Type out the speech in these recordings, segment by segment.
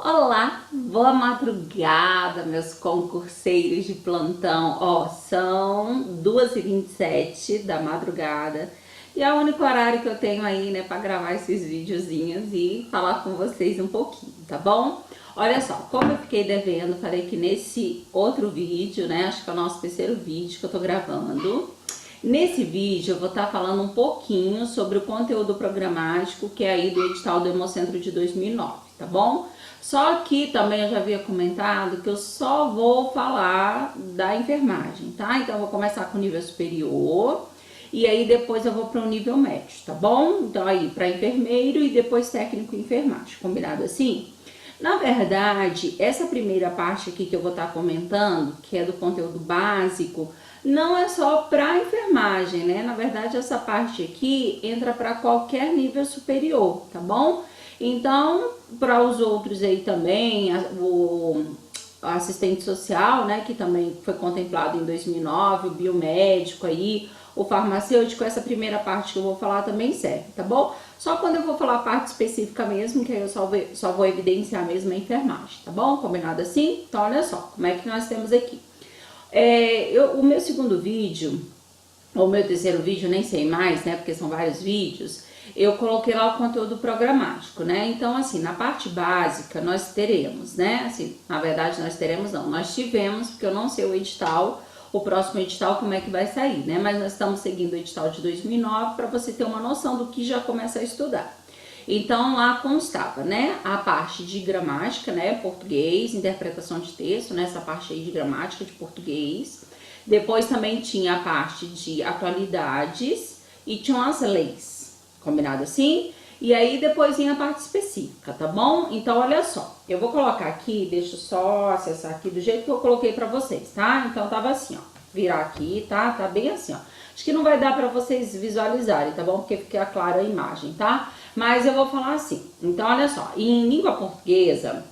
Olá, boa madrugada, meus concurseiros de plantão. São 2h27 da madrugada e é o único horário que eu tenho aí, né, para gravar esses videozinhos e falar com vocês um pouquinho, tá bom? Olha só, como eu fiquei devendo, falei que nesse outro vídeo, né, acho que é o nosso terceiro vídeo que eu tô gravando. Nesse vídeo eu vou estar falando um pouquinho sobre o conteúdo programático que é aí do edital do Hemocentro de 2009, tá bom? Só que também eu já havia comentado que eu só vou falar da enfermagem, tá? Então eu vou começar com o nível superior e aí depois eu vou para o nível médio, tá bom? Então aí para enfermeiro e depois técnico em enfermagem, combinado assim? Na verdade, essa primeira parte aqui que eu vou estar comentando, que é do conteúdo básico, não é só para enfermagem, né? Na verdade, essa parte aqui entra para qualquer nível superior, tá bom? Então, para os outros aí também, o assistente social, né, que também foi contemplado em 2009, o biomédico aí, o farmacêutico, essa primeira parte que eu vou falar também serve, tá bom? Só quando eu vou falar a parte específica mesmo, que aí eu só vou evidenciar mesmo a enfermagem, tá bom? Combinado assim? Então, olha só, como é que nós temos aqui. O meu segundo vídeo, ou meu terceiro vídeo, nem sei mais, né, porque são vários vídeos, eu coloquei lá o conteúdo programático, né? Então, assim, na parte básica nós teremos, né? Assim, na verdade nós teremos não, nós tivemos, porque eu não sei o edital, o próximo edital como é que vai sair, né? Mas nós estamos seguindo o edital de 2009 para você ter uma noção do que já começa a estudar. Então lá constava, né, a parte de gramática, né, português, interpretação de texto, né, essa parte aí de gramática de português. Depois também tinha a parte de atualidades e tinham as leis, combinado assim? E aí depois vinha a parte específica, tá bom? Então olha só, eu vou colocar aqui, deixa eu só acessar aqui do jeito que eu coloquei pra vocês, tá? Então tava assim, ó, virar aqui, tá? Tá bem assim, ó. Acho que não vai dar pra vocês visualizarem, tá bom? Porque fica clara a imagem, tá? Mas eu vou falar assim, então olha só, em língua portuguesa,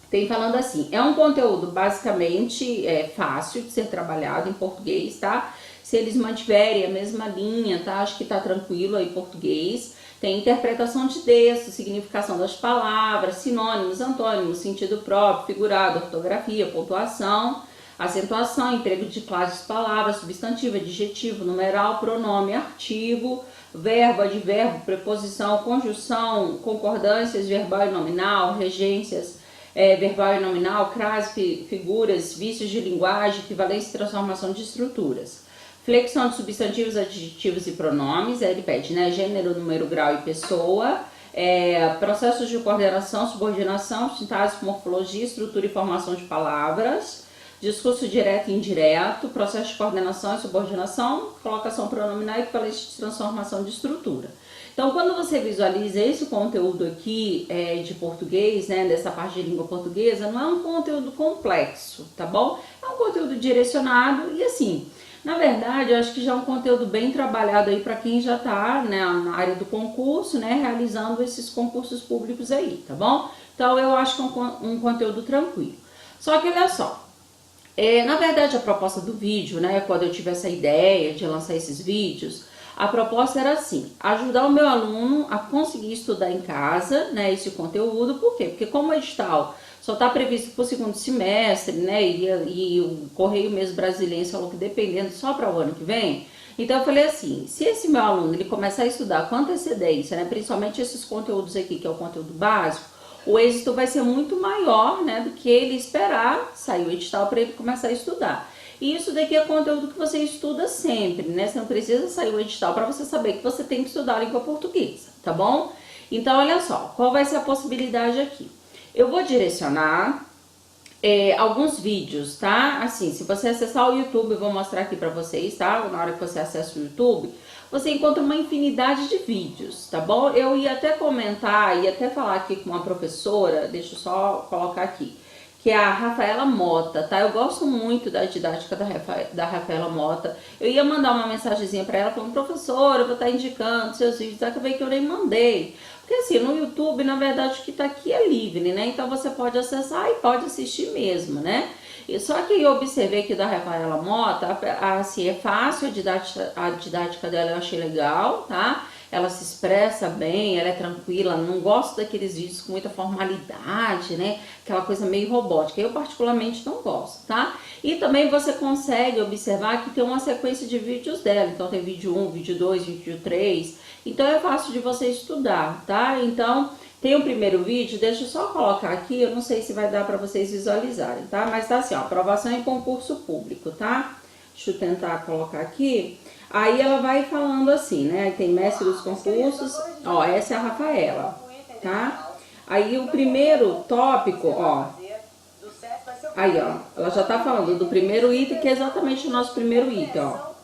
tem falando assim, é um conteúdo basicamente fácil de ser trabalhado em português, tá? Se eles mantiverem a mesma linha, tá? Acho que tá tranquilo aí em português. Tem interpretação de texto, significação das palavras, sinônimos, antônimos, sentido próprio, figurado, ortografia, pontuação, acentuação, emprego de classes de palavras, substantivo, adjetivo, numeral, pronome, artigo, verbo, advérbio, preposição, conjunção, concordâncias, verbal e nominal, regências, verbal e nominal, crase, figuras, vícios de linguagem, equivalência e transformação de estruturas. Flexão de substantivos, adjetivos e pronomes, ele pede, né, gênero, número, grau e pessoa, processos de coordenação, subordinação, sintaxe, morfologia, estrutura e formação de palavras, discurso direto e indireto, processo de coordenação e subordinação, colocação pronominal e equivalência de transformação de estrutura. Então, quando você visualiza esse conteúdo aqui de português, né, dessa parte de língua portuguesa, não é um conteúdo complexo, tá bom? É um conteúdo direcionado e assim, na verdade, eu acho que já é um conteúdo bem trabalhado aí para quem já tá, né, na área do concurso, né, realizando esses concursos públicos aí, tá bom? Então, eu acho que é um conteúdo tranquilo. Só que olha só, na verdade a proposta do vídeo, né, quando eu tive essa ideia de lançar esses vídeos, a proposta era assim, ajudar o meu aluno a conseguir estudar em casa, né, esse conteúdo. Por quê? Porque como o edital só está previsto para o segundo semestre, né, e o Correio mesmo Brasiliense falou que dependendo só para o ano que vem, então eu falei assim, se esse meu aluno ele começar a estudar com antecedência, né, principalmente esses conteúdos aqui, que é o conteúdo básico, o êxito vai ser muito maior, né, do que ele esperar sair o edital para ele começar a estudar. E isso daqui é conteúdo que você estuda sempre, né? Você não precisa sair o edital para você saber que você tem que estudar a língua portuguesa, tá bom? Então, olha só, qual vai ser a possibilidade aqui? Eu vou direcionar alguns vídeos, tá? Assim, se você acessar o YouTube, eu vou mostrar aqui pra vocês, tá? Na hora que você acessa o YouTube, você encontra uma infinidade de vídeos, tá bom? Eu ia até comentar, ia até falar aqui com uma professora, deixa eu só colocar aqui, que é a Rafaela Mota, tá? Eu gosto muito da didática da Rafaela Mota. Eu ia mandar uma mensagenzinha para ela falando, professora, eu vou estar indicando seus vídeos, acabei que eu nem mandei. Porque assim, no YouTube, na verdade, o que tá aqui é livre, né? Então você pode acessar e pode assistir mesmo, né? E só que eu observei que da Rafaela Mota, assim, é fácil, a didática dela eu achei legal, tá? ela se expressa bem, ela é tranquila, não gosto daqueles vídeos com muita formalidade, né? Aquela coisa meio robótica. Eu particularmente não gosto, tá? E também você consegue observar que tem uma sequência de vídeos dela. Então tem vídeo 1, vídeo 2, vídeo 3. Então é fácil de você estudar, tá? Então tem o primeiro vídeo, deixa eu só colocar aqui, eu não sei se vai dar para vocês visualizarem, tá? Mas tá assim, ó, aprovação em concurso público, tá? Deixa eu tentar colocar aqui. Aí ela vai falando assim, né? Tem mestre dos concursos, ó, essa é a Rafaela, tá? Aí o primeiro tópico, ó, aí ó, ela já tá falando do primeiro item, que é exatamente o nosso primeiro item, ó.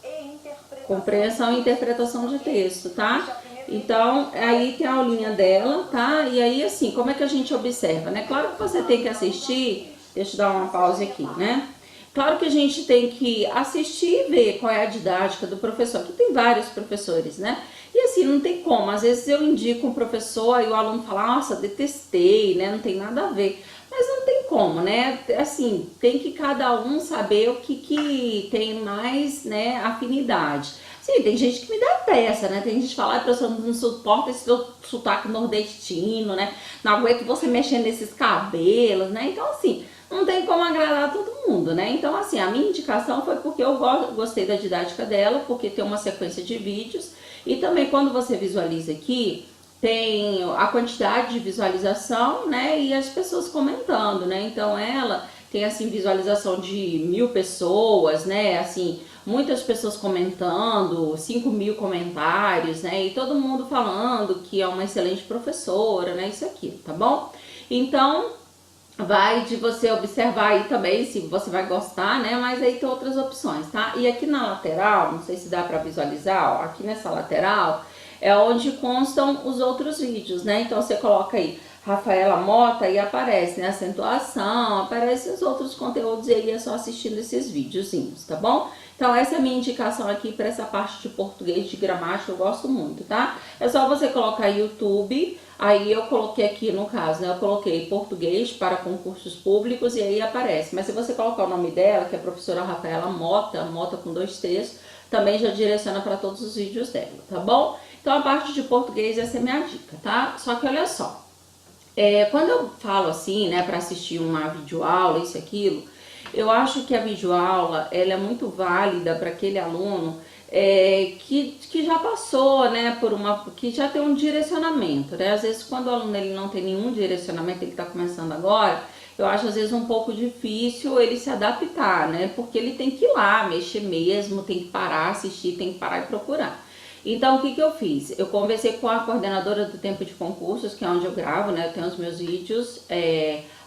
Compreensão e interpretação de texto, tá? Então, aí tem a aulinha dela, tá? E aí, assim, como é que a gente observa, né? Claro que você tem que assistir, deixa eu dar uma pausa aqui, né? Claro que a gente tem que assistir e ver qual é a didática do professor, que tem vários professores, né? E assim, não tem como, às vezes eu indico um professor e o aluno fala, nossa, detestei, né? Não tem nada a ver. Mas não tem como, né? Assim, tem que cada um saber o que tem mais, né, afinidade. Sim, tem gente que me dá peça, né? Tem gente que fala, professor, não suporta esse sotaque nordestino, né? Não aguento você mexendo nesses cabelos, né? Então, assim, não tem como agradar todo mundo, né? Então, assim, a minha indicação foi porque eu gostei da didática dela, porque tem uma sequência de vídeos. E também, quando você visualiza aqui, tem a quantidade de visualização, né? E as pessoas comentando, né? Então, ela tem, assim, visualização de 1000 pessoas, né? Assim, muitas pessoas comentando, 5.000 comentários, né? E todo mundo falando que é uma excelente professora, né? Isso aqui, tá bom? Então, vai de você observar aí também se você vai gostar, né? Mas aí tem outras opções, tá? E aqui na lateral, não sei se dá pra visualizar, ó, aqui nessa lateral é onde constam os outros vídeos, né? Então você coloca aí Rafaela Mota e aparece, né? Acentuação, aparece os outros conteúdos e aí é só assistindo esses videozinhos, tá bom? Então essa é a minha indicação aqui para essa parte de português, de gramática, eu gosto muito, tá? É só você colocar YouTube, aí eu coloquei aqui no caso, né? Eu coloquei português para concursos públicos e aí aparece. Mas se você colocar o nome dela, que é a professora Rafaela Mota, Mota com 2 T's, também já direciona para todos os vídeos dela, tá bom? Então a parte de português essa é a minha dica, tá? Só que olha só, quando eu falo assim, né, para assistir uma videoaula, isso e aquilo, eu acho que a videoaula, ela é muito válida para aquele aluno que já passou, né, que já tem um direcionamento, né? Às vezes quando o aluno ele não tem nenhum direcionamento, ele está começando agora, eu acho às vezes um pouco difícil ele se adaptar, né? Porque ele tem que ir lá, mexer mesmo, tem que parar, assistir, tem que parar e procurar. Então, o que eu fiz? Eu conversei com a coordenadora do Tempo de Concursos, que é onde eu gravo, né? Eu tenho os meus vídeos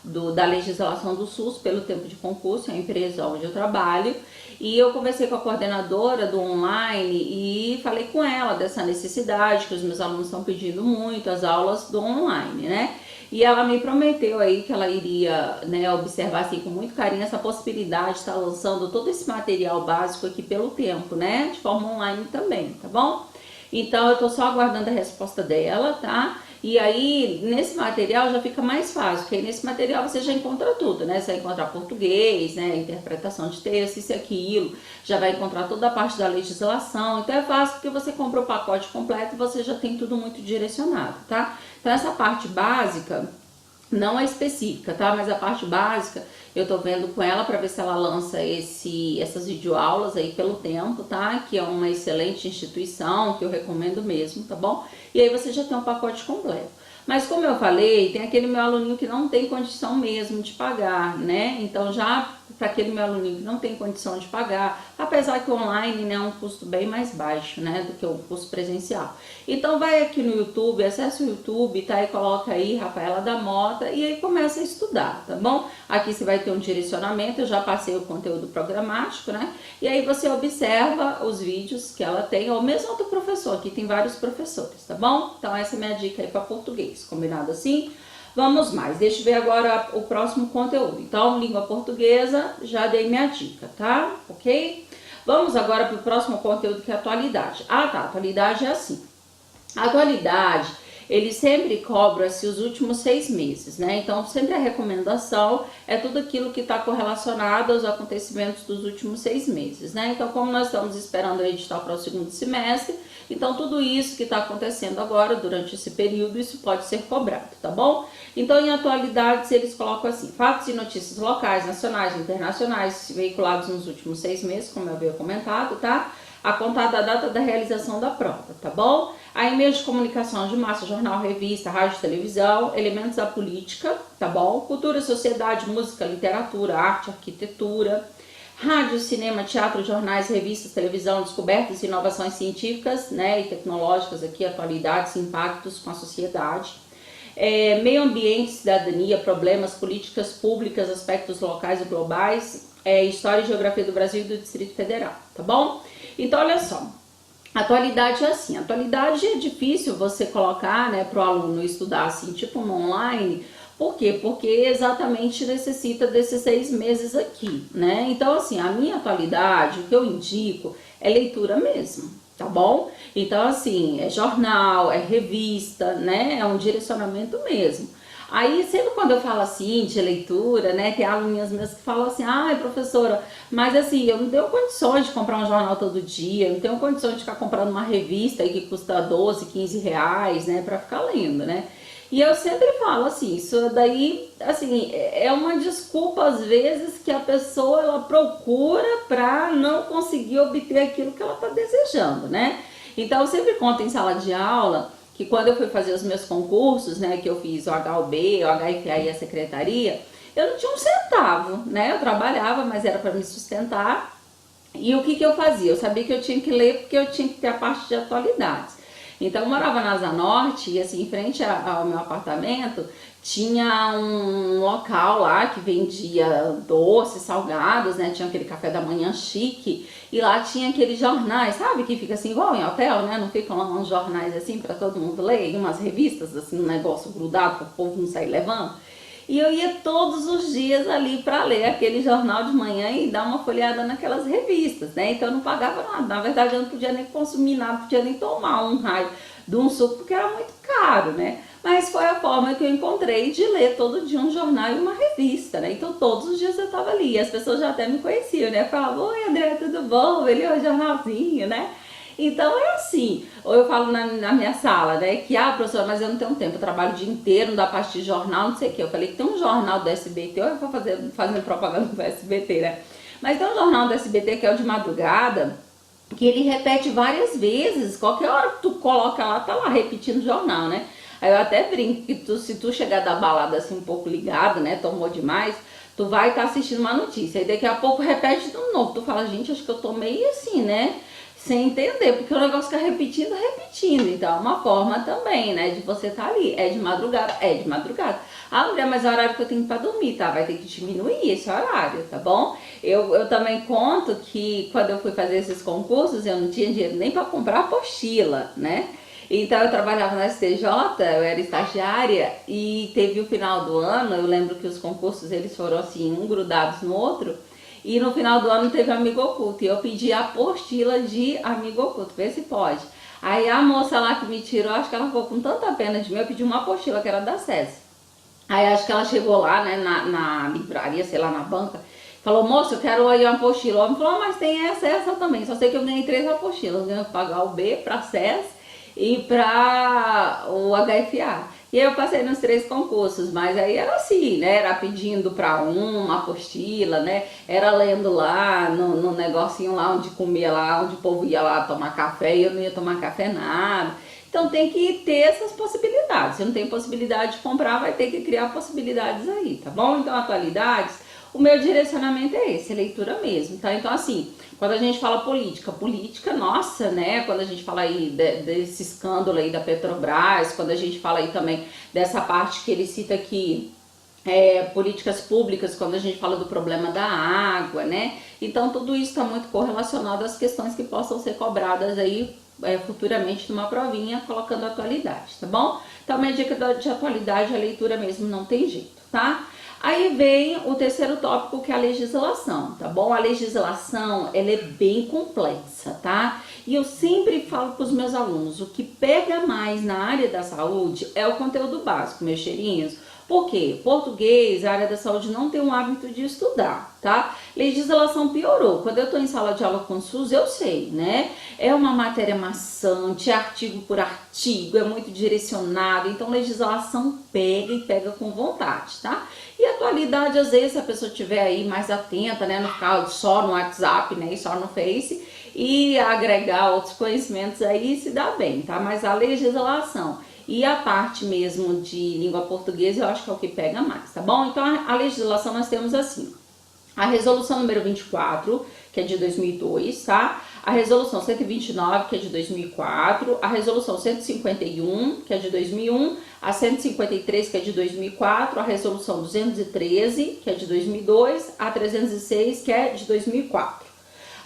da legislação do SUS pelo Tempo de Concurso, é a empresa onde eu trabalho. E eu conversei com a coordenadora do online e falei com ela dessa necessidade, que os meus alunos estão pedindo muito, as aulas do online, né? E ela me prometeu aí que ela iria, né, observar assim com muito carinho essa possibilidade de estar lançando todo esse material básico aqui pelo Tempo, né, de forma online também, tá bom? Então eu tô só aguardando a resposta dela, tá? E aí nesse material já fica mais fácil, porque nesse material você já encontra tudo, né? Você vai encontrar português, né, interpretação de texto, isso e aquilo, já vai encontrar toda a parte da legislação, então é fácil porque você compra o pacote completo e você já tem tudo muito direcionado, tá? Então essa parte básica não é específica, tá? Mas a parte básica eu tô vendo com ela para ver se ela lança essas videoaulas aí pelo Tempo, tá? Que é uma excelente instituição, que eu recomendo mesmo, tá bom? E aí você já tem um pacote completo. Mas como eu falei, tem aquele meu aluninho que não tem condição mesmo de pagar, né? Então já para aquele meu aluninho que não tem condição de pagar, apesar que o online, né, é um custo bem mais baixo, né, do que o custo presencial. Então vai aqui no YouTube, acessa o YouTube, tá? E coloca aí Rafaela da Mota e aí começa a estudar, tá bom? Aqui você vai ter um direcionamento, eu já passei o conteúdo programático, né? E aí você observa os vídeos que ela tem, ou mesmo outro professor, aqui tem vários professores, tá bom? Então essa é a minha dica aí para português, combinado assim? Vamos mais, deixa eu ver agora o próximo conteúdo. Então, língua portuguesa, já dei minha dica, tá? Ok? Vamos agora para o próximo conteúdo, que é atualidade. Ah, tá, atualidade é assim. A atualidade, ele sempre cobra-se os últimos 6 meses, né? Então, sempre a recomendação é tudo aquilo que está correlacionado aos acontecimentos dos últimos 6 meses, né? Então, como nós estamos esperando o edital para o segundo semestre, Então tudo isso que está acontecendo agora durante esse período, isso pode ser cobrado, tá bom? Então em atualidades eles colocam assim: fatos e notícias locais, nacionais e internacionais veiculados nos últimos 6 meses, como eu havia comentado, tá? A contar da data da realização da prova, tá bom? Aí meios de comunicação de massa, jornal, revista, rádio, televisão, elementos da política, tá bom? Cultura, sociedade, música, literatura, arte, arquitetura, rádio, cinema, teatro, jornais, revistas, televisão, descobertas e inovações científicas, né, e tecnológicas aqui, atualidades, impactos com a sociedade, meio ambiente, cidadania, problemas, políticas públicas, aspectos locais e globais, história e geografia do Brasil e do Distrito Federal, tá bom? Então, olha só, atualidade é assim, atualidade é difícil você colocar, né, para o aluno estudar assim, tipo no online. Por quê? Porque exatamente necessita desses 6 meses aqui, né? Então, assim, a minha atualidade, o que eu indico é leitura mesmo, tá bom? Então, assim, é jornal, é revista, né? É um direcionamento mesmo. Aí, sempre quando eu falo assim de leitura, né, tem aluninhas minhas que falam assim: ai, professora, mas assim, eu não tenho condições de comprar um jornal todo dia, eu não tenho condições de ficar comprando uma revista aí que custa 12, 15 reais, né, pra ficar lendo, né? E eu sempre falo assim, isso daí, assim, é uma desculpa às vezes que a pessoa ela procura para não conseguir obter aquilo que ela está desejando, né? Então eu sempre conto em sala de aula que quando eu fui fazer os meus concursos, né, que eu fiz o HUB, o HFA e a secretaria, eu não tinha um centavo, né? Eu trabalhava, mas era para me sustentar. E o que eu fazia? Eu sabia que eu tinha que ler porque eu tinha que ter a parte de atualidades. Então eu morava na Asa Norte e assim, em frente ao meu apartamento, tinha um local lá que vendia doces, salgados, né? Tinha aquele café da manhã chique e lá tinha aqueles jornais, sabe? Que fica assim igual em hotel, né? Não ficam lá uns jornais assim para todo mundo ler, e umas revistas assim, um negócio grudado para o povo não sair levando. E eu ia todos os dias ali para ler aquele jornal de manhã e dar uma folheada naquelas revistas, né? Então eu não pagava nada. Na verdade, eu não podia nem consumir nada, podia nem tomar um raio de um suco, porque era muito caro, né? Mas foi a forma que eu encontrei de ler todo dia um jornal e uma revista, né? Então todos os dias eu tava ali. E as pessoas já até me conheciam, né? Falavam: oi, André, tudo bom? Ele é o jornalzinho, né? Então é assim, ou eu falo na minha sala, né, que professora, mas eu não tenho tempo, eu trabalho o dia inteiro, não dá parte de jornal, não sei o que. Eu falei que tem um jornal do SBT, eu vou fazendo propaganda do SBT, né? Mas tem um jornal do SBT que é o de madrugada, que ele repete várias vezes, qualquer hora que tu coloca lá, tá lá repetindo o jornal, né? Aí eu até brinco que se tu chegar da balada assim um pouco ligado, né, tomou demais, tu vai estar assistindo uma notícia, aí daqui a pouco repete de novo, tu fala: gente, acho que eu tô meio assim, né? Sem entender, porque o negócio fica repetindo, repetindo. Então é uma forma também, né, de você estar ali. É de madrugada? É de madrugada. Ah, André, mas é o horário que eu tenho para dormir, tá? Vai ter que diminuir esse horário, tá bom? Eu também conto que quando eu fui fazer esses concursos, eu não tinha dinheiro nem para comprar apostila, né? Então eu trabalhava na STJ, eu era estagiária e teve o final do ano, eu lembro que os concursos eles foram assim, um grudados no outro. E no final do ano teve Amigo Oculto. E eu pedi a apostila de Amigo Oculto, vê se pode. Aí a moça lá que me tirou, acho que ela ficou com tanta pena de mim, eu pedi uma apostila que era da SESI. Aí acho que ela chegou lá, né, na livraria, sei lá, na banca, falou: moça, eu quero aí uma apostila. Ela falou: mas tem essa também. Só sei que eu ganhei 3 apostilas. Eu ganhei pra pagar o B, pra SESI e pra o HFA. E eu passei nos 3 concursos, mas aí era assim, né? Era pedindo para uma apostila, né? Era lendo lá no negocinho lá onde comia lá, onde o povo ia lá tomar café e eu não ia tomar café nada. Então tem que ter essas possibilidades. Se não tem possibilidade de comprar, vai ter que criar possibilidades aí, tá bom? Então, atualidades, o meu direcionamento é esse, é leitura mesmo, tá? Então, assim, quando a gente fala política, nossa, né? Quando a gente fala aí desse escândalo aí da Petrobras, quando a gente fala aí também dessa parte que ele cita aqui, políticas públicas, quando a gente fala do problema da água, né? Então, tudo isso está muito correlacionado às questões que possam ser cobradas aí futuramente numa provinha, colocando atualidade, tá bom? Então, minha dica de atualidade é a leitura mesmo, não tem jeito, tá? Aí vem o terceiro tópico, que é a legislação, tá bom? A legislação, ela é bem complexa, tá? E eu sempre falo para os meus alunos, o que pega mais na área da saúde é o conteúdo básico, meus cheirinhos. Por quê? Português, a área da saúde não tem o hábito de estudar, tá? Legislação piorou. Quando eu tô em sala de aula com SUS, eu sei, né? É uma matéria maçante, é artigo por artigo, é muito direcionado, então legislação pega e pega com vontade, tá? E atualidade, às vezes, se a pessoa estiver aí mais atenta, né? Não ficar só no WhatsApp, né? E só no Face, e agregar outros conhecimentos aí, se dá bem, tá? Mas a legislação e a parte mesmo de língua portuguesa, eu acho que é o que pega mais, tá bom? Então, a legislação nós temos assim: a resolução número 24, que é de 2002, tá? A resolução 129, que é de 2004, a resolução 151, que é de 2001, a 153, que é de 2004, a resolução 213, que é de 2002, a 306, que é de 2004.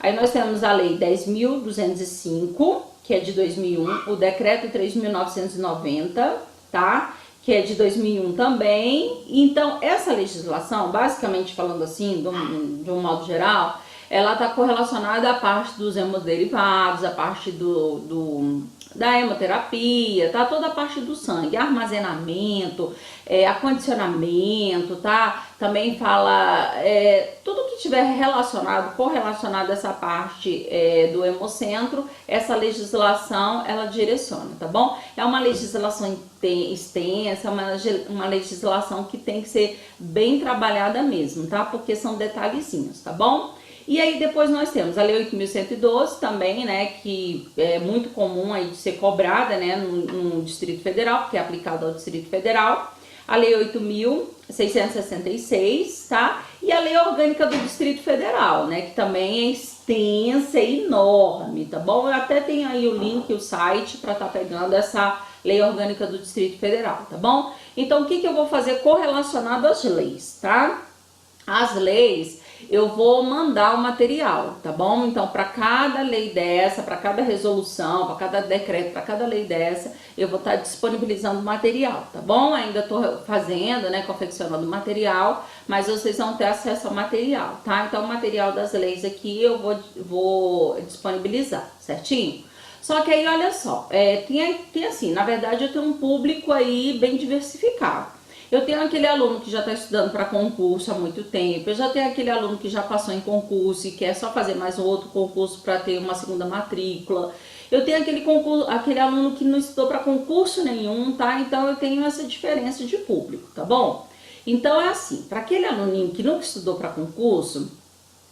Aí nós temos a lei 10.205, que é de 2001, o decreto 3.990, tá? Que é de 2001 também. Então, essa legislação, basicamente falando assim, de um modo geral, ela está correlacionada à parte dos hemoderivados, à parte da hemoterapia, tá? Toda a parte do sangue, armazenamento, acondicionamento, tá? Também fala tudo que tiver correlacionado a essa parte do hemocentro, essa legislação ela direciona, tá bom? É uma legislação extensa, uma legislação que tem que ser bem trabalhada mesmo, tá? Porque são detalhezinhos, tá bom? E aí depois nós temos a Lei 8.112 também, né, que é muito comum aí de ser cobrada, né, no Distrito Federal, porque é aplicado ao Distrito Federal. A Lei 8.666, tá? E a Lei Orgânica do Distrito Federal, né, que também é extensa e enorme, tá bom? Eu até tenho aí o link, o site, para estar pegando essa Lei Orgânica do Distrito Federal, tá bom? Então, o que eu vou fazer correlacionado às leis, tá? As leis, eu vou mandar o material, tá bom? Então, para cada lei dessa, para cada resolução, para cada decreto, para cada lei dessa, eu vou estar disponibilizando material, tá bom? Ainda tô fazendo, né, confeccionando material, mas vocês vão ter acesso ao material, tá? Então, o material das leis aqui eu vou disponibilizar, certinho? Só que aí, olha só, tem assim, na verdade eu tenho um público aí bem diversificado. Eu tenho aquele aluno que já está estudando para concurso há muito tempo, eu já tenho aquele aluno que já passou em concurso e quer só fazer mais um outro concurso para ter uma segunda matrícula. Eu tenho aquele aluno que não estudou para concurso nenhum, tá? Então eu tenho essa diferença de público, tá bom? Então é assim, para aquele aluninho que nunca estudou para concurso,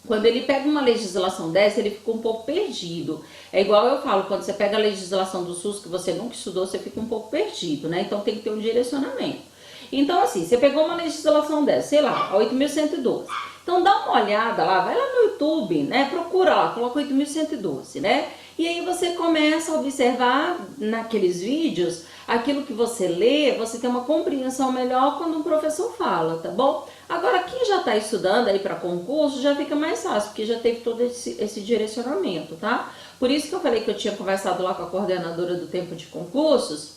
quando ele pega uma legislação dessa, ele fica um pouco perdido. É igual eu falo, quando você pega a legislação do SUS que você nunca estudou, você fica um pouco perdido, né? Então tem que ter um direcionamento. Então, assim, você pegou uma legislação dessa, sei lá, a 8.112. Então, dá uma olhada lá, vai lá no YouTube, né? Procura lá, coloca 8.112, né? E aí você começa a observar naqueles vídeos, aquilo que você lê, você tem uma compreensão melhor quando um professor fala, tá bom? Agora, quem já está estudando aí para concurso, já fica mais fácil, porque já teve todo esse direcionamento, tá? Por isso que eu falei que eu tinha conversado lá com a coordenadora do tempo de concursos,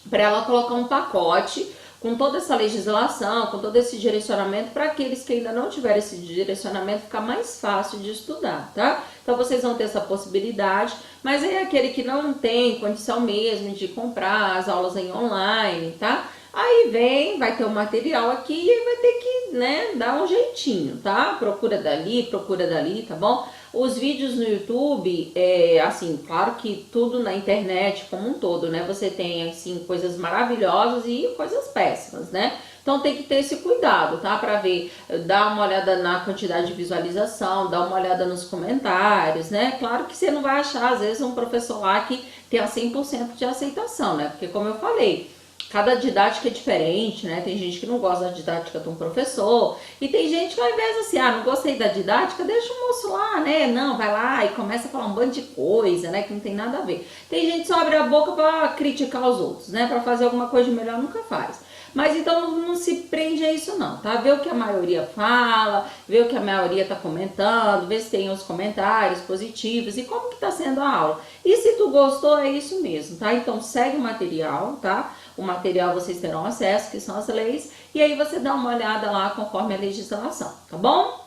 para ela colocar um pacote com toda essa legislação, com todo esse direcionamento, para aqueles que ainda não tiverem esse direcionamento, ficar mais fácil de estudar, tá? Então vocês vão ter essa possibilidade, mas é aquele que não tem condição mesmo de comprar as aulas em online, tá? Aí vai ter o material aqui e vai ter que, né, dar um jeitinho, tá? Procura dali, tá bom? Os vídeos no YouTube, assim, claro que tudo na internet como um todo, né? Você tem, assim, coisas maravilhosas e coisas péssimas, né? Então tem que ter esse cuidado, tá? Pra ver, dar uma olhada na quantidade de visualização, dar uma olhada nos comentários, né? Claro que você não vai achar, às vezes, um professor lá que tenha 100% de aceitação, né? Porque, como eu falei, cada didática é diferente, né? Tem gente que não gosta da didática de um professor. E tem gente que ao invés assim, não gostei da didática, deixa o moço lá, né? Não, vai lá e começa a falar um bando de coisa, né? Que não tem nada a ver. Tem gente que só abre a boca pra criticar os outros, né? Pra fazer alguma coisa de melhor, nunca faz. Mas então não se prende a isso não, tá? Vê o que a maioria fala, vê o que a maioria tá comentando, vê se tem os comentários positivos e como que tá sendo a aula. E se tu gostou, é isso mesmo, tá? Então segue o material, tá? O material vocês terão acesso, que são as leis, e aí você dá uma olhada lá conforme a legislação, tá bom?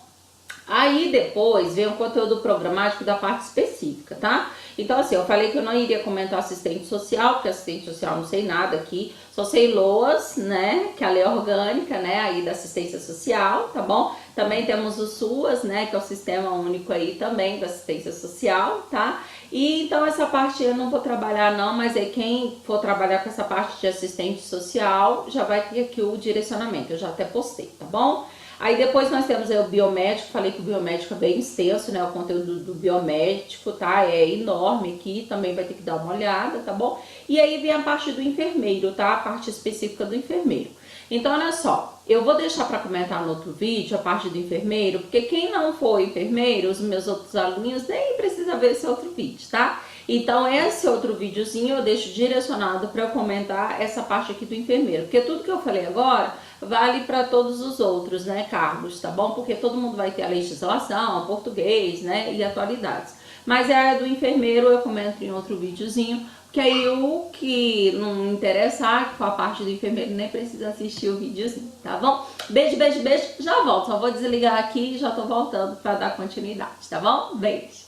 Aí depois vem o conteúdo programático da parte específica, tá? Então assim, eu falei que eu não iria comentar assistente social, porque assistente social não sei nada aqui, só sei LOAS, né, que é a lei orgânica, né, aí da assistência social, tá bom? Também temos o SUAS, né, que é o sistema único aí também da assistência social, tá? E então essa parte eu não vou trabalhar não, mas aí quem for trabalhar com essa parte de assistente social já vai ter aqui o direcionamento, eu já até postei, tá bom? Aí depois nós temos aí o biomédico, falei que o biomédico é bem extenso, né, o conteúdo do biomédico, tá, é enorme aqui, também vai ter que dar uma olhada, tá bom? E aí vem a parte do enfermeiro, tá, a parte específica do enfermeiro. Então olha só, eu vou deixar para comentar no outro vídeo a parte do enfermeiro, porque quem não for enfermeiro, os meus outros alunos nem precisa ver esse outro vídeo, tá? Então esse outro videozinho eu deixo direcionado para eu comentar essa parte aqui do enfermeiro, porque tudo que eu falei agora vale para todos os outros, né, cargos, tá bom? Porque todo mundo vai ter a legislação, português, né, e atualidades. Mas a do enfermeiro eu comento em outro videozinho, porque aí o que não interessar, que for a parte do enfermeiro, nem precisa assistir o videozinho, tá bom? Beijo, beijo, beijo, já volto, só vou desligar aqui e já tô voltando para dar continuidade, tá bom? Beijo!